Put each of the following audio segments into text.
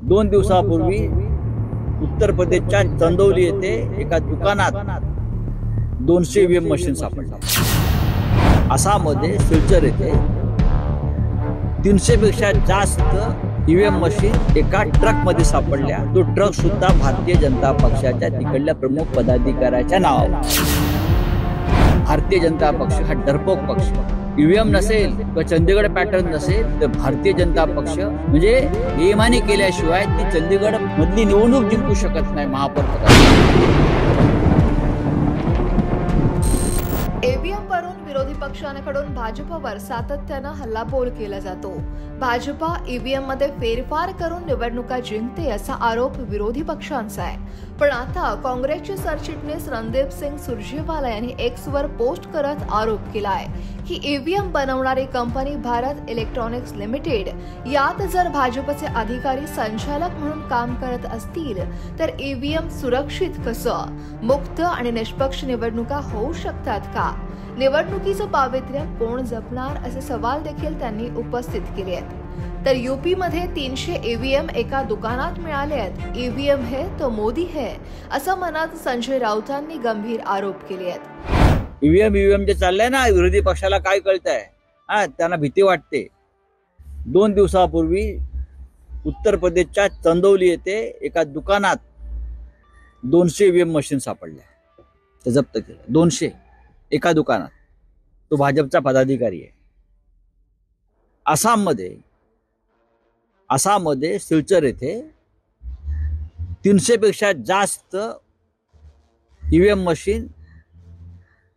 2 दिवसापूर्वी उत्तर प्रदेशच्या चंदौली येथे एका दुकानात 200 ईव्हीएम मशीन सापडले। आसाममध्ये सिलचर येथे 300 पेक्षा जास्त ईव्हीएम मशीन एका ट्रक मध्ये सापडल्या। तो ट्रक सुद्धा भारतीय जनता पक्षाच्या तिकडल्या प्रमुख पदाधिकाऱ्याच्या नावावर। भारतीय जनता पक्ष हा डरपोक पक्ष, ईव्हीएम नसेल किंवा चंदीगड पॅटर्न नसेल तर भारतीय जनता पक्ष म्हणजे बेईमानी केल्याशिवाय ती चंदीगड मधली निवडणूक जिंकू शकत नाही महापौर पदासाठी। ईव्हीएम वरून विरोधी पक्षांकडून भाजपवर सातत्यानं हल्लाबोल केला जातो। भाजपा ईव्हीएम मध्ये फेरफार करून निवडणुका जिंकते असा आरोप विरोधी पक्षांचा आहे। पण आता काँग्रेसचे सरचिटणीस रणदीप सिंग सुरजेवाला यांनी एक्स वर पोस्ट करत आरोप केला आहे की ईव्हीएम बनवणारी कंपनी भारत इलेक्ट्रॉनिक्स लिमिटेड यात जर भाजपचे अधिकारी संचालक म्हणून काम करत असतील तर ईव्हीएम सुरक्षित कसं, मुक्त आणि निष्पक्ष निवडणुका होऊ शकतात का, निवडणुकीचं पावित्र्य कोण जपणार असे सवाल देखील त्यांनी उपस्थित केले आहेत। तर यूपी मध्ये 300 ईव्हीएम एका दुकानात मिळाले आहेत। ईव्हीएम है तो मोदी है असं म्हणत संजय राऊतांनी गंभीर आरोप केले आहेत। ईव्हीएम जे चाललंय ना, विरोधी पक्षाला काय कळतंय? त्यांना भीती वाटते। 2 दिवसापूर्वी उत्तर प्रदेशच्या चंदौली येथे एका दुकानात 200 ईव्हीएम मशीन सापडल्या, ते जप्त केलं। 200 एका दुकानात। तो भाजपचा पदाधिकारी आहे। आसाममध्ये सिलचर येथे 300 पेक्षा जास्त ईव्हीएम मशीन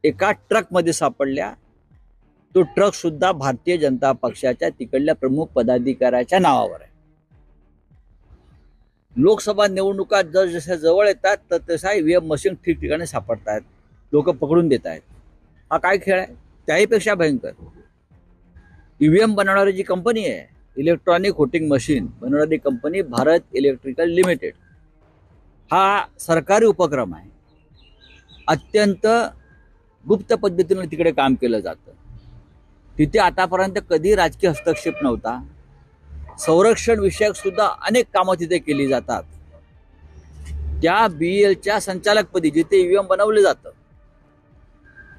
एका ट्रक मध्ये सापडल्या। तो ट्रक सुद्धा भारतीय जनता पक्षाच्या तिकडल्या प्रमुख पदाधिकाऱ्याच्या नावावर आहे। लोकसभा निवडणुका जसं जवळ येतात तर तसा ईव्हीएम मशीन ठिकठिकाणी सापडतात, लोक पकडून देत आहेत। हा काय खेळ आहे? त्याहीपेक्षा भयंकर ईव्हीएम बनवणारी जी कंपनी आहे, इलेक्ट्रॉनिक व्होटिंग मशीन बनवणारी कंपनी भारत इलेक्ट्रिकल लिमिटेड, हा सरकारी उपक्रम आहे। अत्यंत गुप्त पद्धतीने तिकडे काम केलं जातं। तिथे आतापर्यंत कधी राजकीय हस्तक्षेप नव्हता। संरक्षण विषयक सुद्धा अनेक कामं तिथे केली जातात। त्या बीएलच्या संचालकपदी जिथे ईव्हीएम बनवले जातं,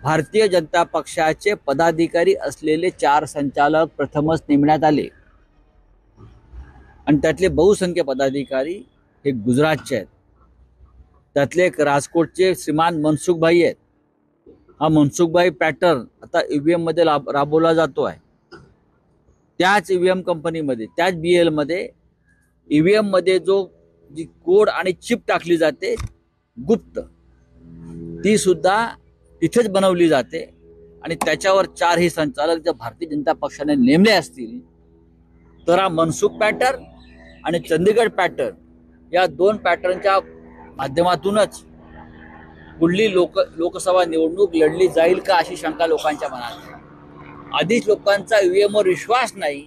भारतीय जनता पक्षाचे पदाधिकारी असलेले 4 संचालक प्रथमच नेमण्यात आले आणि त्यातले बहुसंख्य पदाधिकारी हे गुजरातचे आहेत। त्यातले एक राजकोटचे श्रीमान मनसुखभाई आहेत। हा मनसुखभाई पॅटर्न आता ईव्हीएम मध्ये राबवला जातो आहे। त्याच ईव्हीएम कंपनीमध्ये, त्याच बीएल मध्ये ईव्हीएम मध्ये जी कोड आणि चिप टाकली जाते गुप्त, ती सुद्धा इथेच बनवली जाते आणि त्याच्यावर 4 ही संचालक जर भारतीय जनता पक्षाने नेमले असतील तर हा मनसुख पॅटर्न आणि चंदीगड पॅटर्न या 2 पॅटर्नच्या माध्यमातूनच पुढली लोकसभा निवडणूक लढली जाईल का अशी शंका लोकांच्या मनात आहे। आधीच लोकांचा ईव्हीएमवर विश्वास नाही।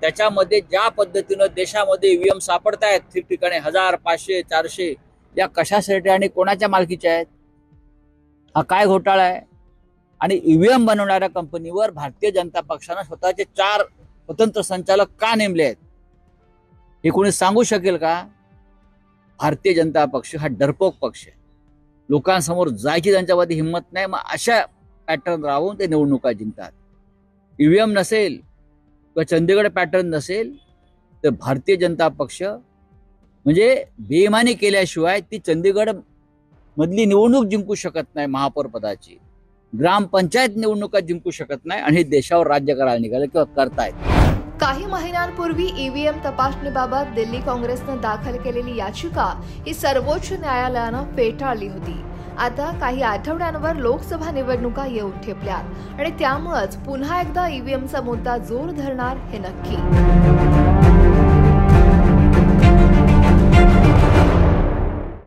त्याच्यामध्ये ज्या पद्धतीनं देशामध्ये ईव्हीएम सापडतायत ठिकठिकाणी 1000, 500, 400, या कशासाठी आणि कोणाच्या मालकीच्या आहेत? हा काय घोटाळा आहे? आणि ईव्हीएम बनवणाऱ्या कंपनीवर भारतीय जनता पक्षाने स्वतःचे 4 स्वतंत्र संचालक का नेमले आहेत हे कोणी सांगू शकेल का? भारतीय जनता पक्ष हा डरपोक पक्ष आहे। लोकांसमोर जायची त्यांच्यामध्ये हिंमत नाही, मग अशा पॅटर्न राहून ते निवडणुका जिंकतात। ईव्हीएम नसेल किंवा चंदीगड पॅटर्न नसेल तर भारतीय जनता पक्ष म्हणजे बेईमानी केल्याशिवाय ती चंदीगड मधली निवडणूक जिंकू शकत नाही महापौर पदाची, ग्रामपंचायत निवडणुका जिंकू शकत नाही आणि देशावर राज्य करायला निघाले किंवा करतायत। काही महिन्यांपूर्वी ईव्हीएम तपासणीबाबत दिल्ली काँग्रेसने दाखल केलेली याचिका ही सर्वोच्च न्यायालयानं फेटाळली होती। आता काही आठवड्यांवर लोकसभा निवडणुका येऊन ठेपल्यात आणि त्यामुळेच पुन्हा एकदा ईव्हीएमचा मुद्दा जोर धरणार हे नक्की।